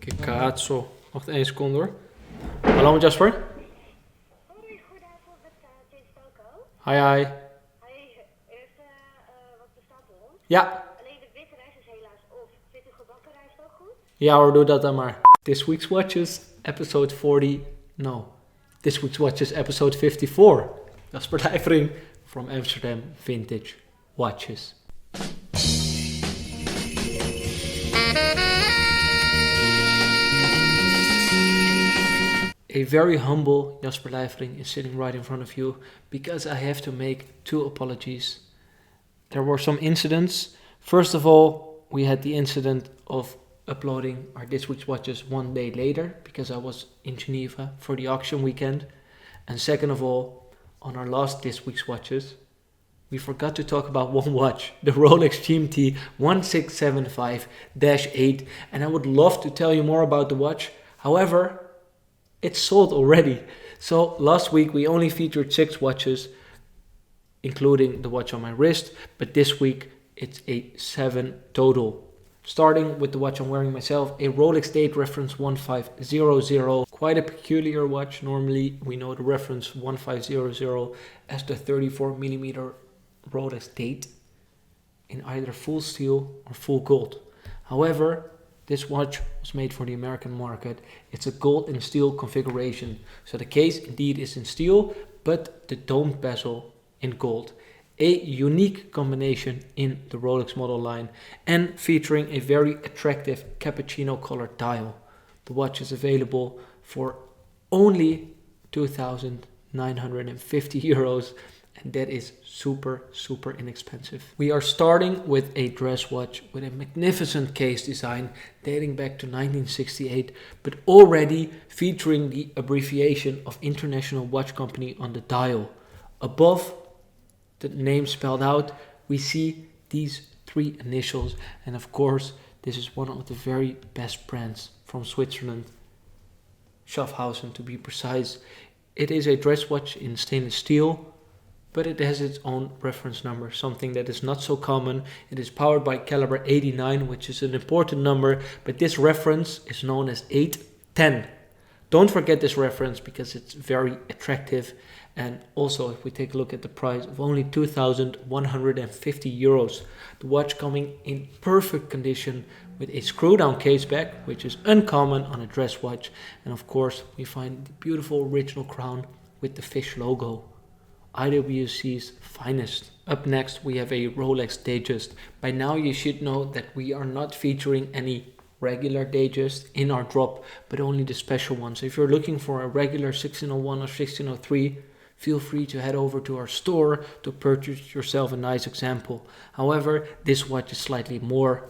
Che cazzo. Wacht 1 seconde hoor. Hallo met Jasper. Hoi, goedenavond met James Falco. Hi hi. Hij heeft wat besteld voor ons. Ja. Alleen de witte rijst is helaas op. Vindt u gebakken rijst ook goed? Ja hoor, doe dat dan maar. This week's watches, episode 40. No. This week's watches, episode 54. Jasper Dijvering from Amsterdam Vintage Watches. A very humble Jasper Dijvering is sitting right in front of you because I have to make 2 apologies. There were some incidents. First of all, we had the incident of uploading our This Week's Watches 1 day later because I was in Geneva for the auction weekend. And second of all, on our last This Week's Watches, we forgot to talk about one watch, the Rolex GMT-1675-8, and I would love to tell you more about the watch. However, it's sold already. So last week we only featured 6 watches, including the watch on my wrist, but this week it's a 7 total. Starting with the watch I'm wearing myself, a Rolex date reference 1500, quite a peculiar watch. Normally we know the reference 1500 as the 34mm Rolex date in either full steel or full gold. However, this watch was made for the American market. It's a gold and steel configuration. So the case indeed is in steel, but the domed bezel in gold. A unique combination in the Rolex model line and featuring a very attractive cappuccino colored dial. The watch is available for only 2,950 euros. And that is super inexpensive. We are starting with a dress watch with a magnificent case design dating back to 1968, but already featuring the abbreviation of International Watch Company on the dial. Above the name spelled out, we see these 3 initials, and of course this is one of the very best brands from Switzerland, Schaffhausen to be precise. It is a dress watch in stainless steel, but it has its own reference number, something that is not so common. It is powered by caliber 89, which is an important number, but this reference is known as 810. Don't forget this reference because it's very attractive. And also, if we take a look at the price of only 2,150 euros, the watch coming in perfect condition with a screw-down case back, which is uncommon on a dress watch. And of course, we find the beautiful original crown with the fish logo. IWC's finest. Up next we have a Rolex Datejust. By now you should know that we are not featuring any regular Datejust in our drop, but only the special ones. If you're looking for a regular 1601 or 1603, feel free to head over to our store to purchase yourself a nice example. However, this watch is slightly more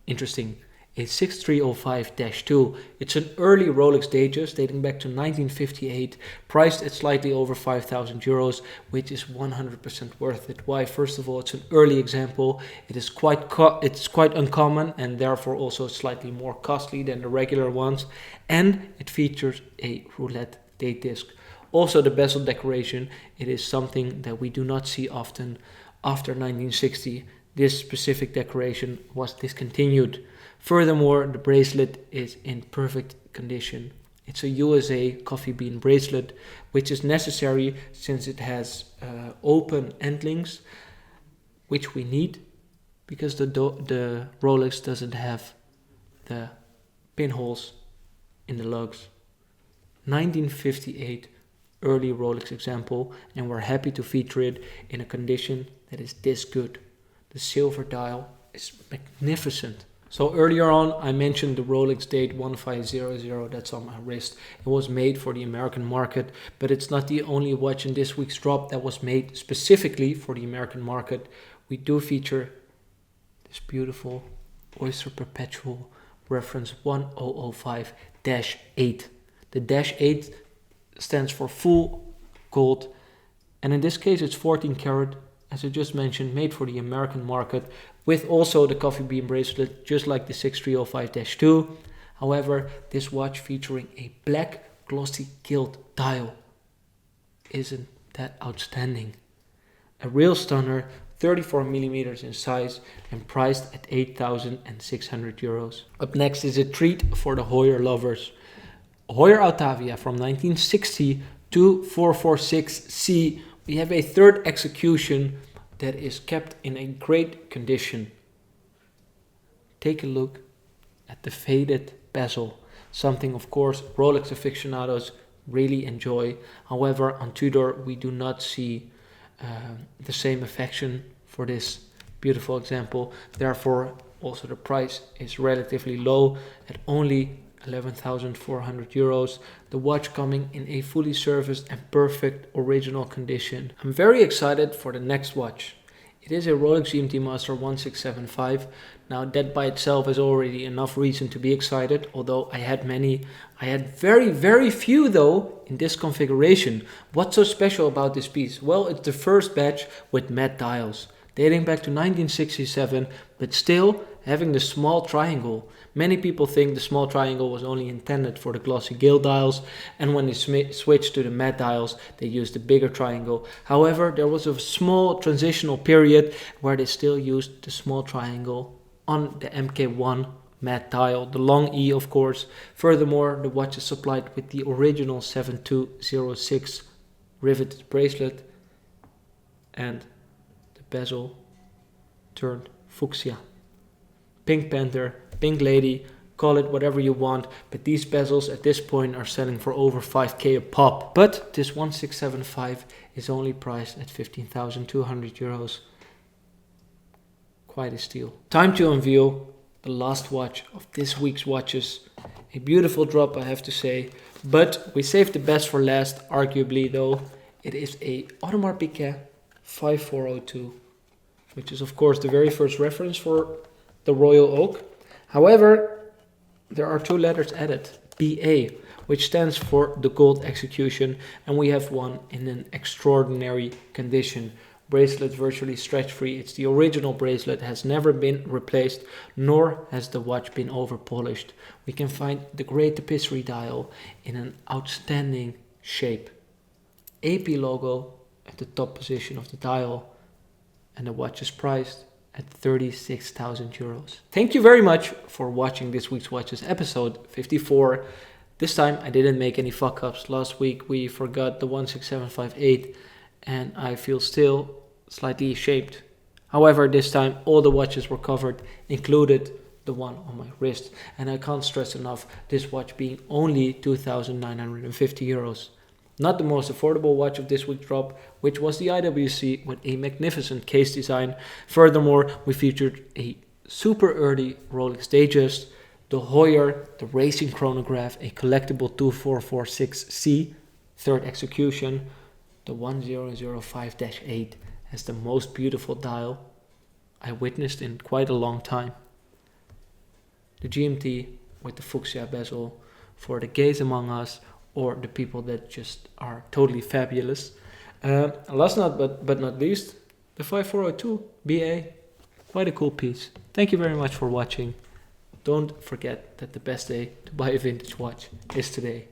interesting. A 6305-2. It's an early Rolex Datejust dating back to 1958, priced at slightly over 5,000 euros, which is 100% worth it. Why? First of all, it's an early example. It is quite uncommon and therefore also slightly more costly than the regular ones, and it features a roulette date disc. Also, the bezel decoration, it is something that we do not see often. After 1960, this specific decoration was discontinued. Furthermore, the bracelet is in perfect condition. It's a USA coffee bean bracelet, which is necessary since it has open end links, which we need because the Rolex doesn't have the pinholes in the lugs. 1958 early Rolex example, and we're happy to feature it in a condition that is this good. The silver dial is magnificent. So earlier on I mentioned the Rolex date 1500 that's on my wrist. It was made for the American market, but it's not the only watch in this week's drop that was made specifically for the American market. We do feature this beautiful Oyster Perpetual reference 1005-8. The -8 stands for full gold, and in this case it's 14 karat, as I just mentioned, made for the American market, with also the coffee bean bracelet, just like the 6305-2. However, this watch featuring a black glossy gilt dial. Isn't that outstanding? A real stunner, 34 millimeters in size and priced at 8,600 euros. Up next is a treat for the Heuer lovers. Heuer Altavia from 1960 to 446C. We have a third execution that is kept in a great condition. Take a look at the faded bezel. Something, of course, Rolex aficionados really enjoy. However, on Tudor, we do not see the same affection for this beautiful example. Therefore, also the price is relatively low at only 11,400 euros. The watch coming in a fully serviced and perfect original condition. I'm very excited for the next watch. It is a Rolex GMT-Master 1675. Now that by itself is already enough reason to be excited, although I had many. I had very few though in this configuration. What's so special about this piece? Well, it's the first batch with matte dials, dating back to 1967, but still having the small triangle. Many people think the small triangle was only intended for the glossy gilt dials, and when they switched to the matte dials, they used the bigger triangle. However, there was a small transitional period where they still used the small triangle on the MK1 matte dial, the long E of course. Furthermore, the watch is supplied with the original 7206 riveted bracelet and the bezel turned fuchsia. Pink Panther, Pink Lady, call it whatever you want, but these bezels at this point are selling for over 5k a pop. But this 1675 is only priced at 15,200 euros. Quite a steal. Time to unveil the last watch of this week's watches. A beautiful drop, I have to say, but we saved the best for last, arguably though. It is a Audemars Piguet 5402, which is of course the very first reference for the Royal Oak. However, there are two letters added, BA, which stands for the gold execution, and we have one in an extraordinary condition. Bracelet virtually stretch free. It's the original bracelet, has never been replaced, nor has the watch been over polished. We can find the great tapisserie dial in an outstanding shape. AP logo at the top position of the dial, and the watch is priced at 36,000 euros. Thank you very much for watching this week's Watches episode 54. This time I didn't make any fuck ups. Last week we forgot the 16758 and I feel still slightly shaped. However, this time all the watches were covered, included the one on my wrist. And I can't stress enough this watch being only 2,950 euros. Not the most affordable watch of this week's drop, which was the IWC with a magnificent case design. Furthermore, we featured a super early Rolex Datejust, the Heuer, the racing chronograph, a collectible 2446C, third execution, the 1005-8 has the most beautiful dial I witnessed in quite a long time. The GMT with the Fuchsia bezel for the gays among us, or the people that just are totally fabulous. Last but not least, the 5402 BA. Quite a cool piece. Thank you very much for watching. Don't forget that the best day to buy a vintage watch is today.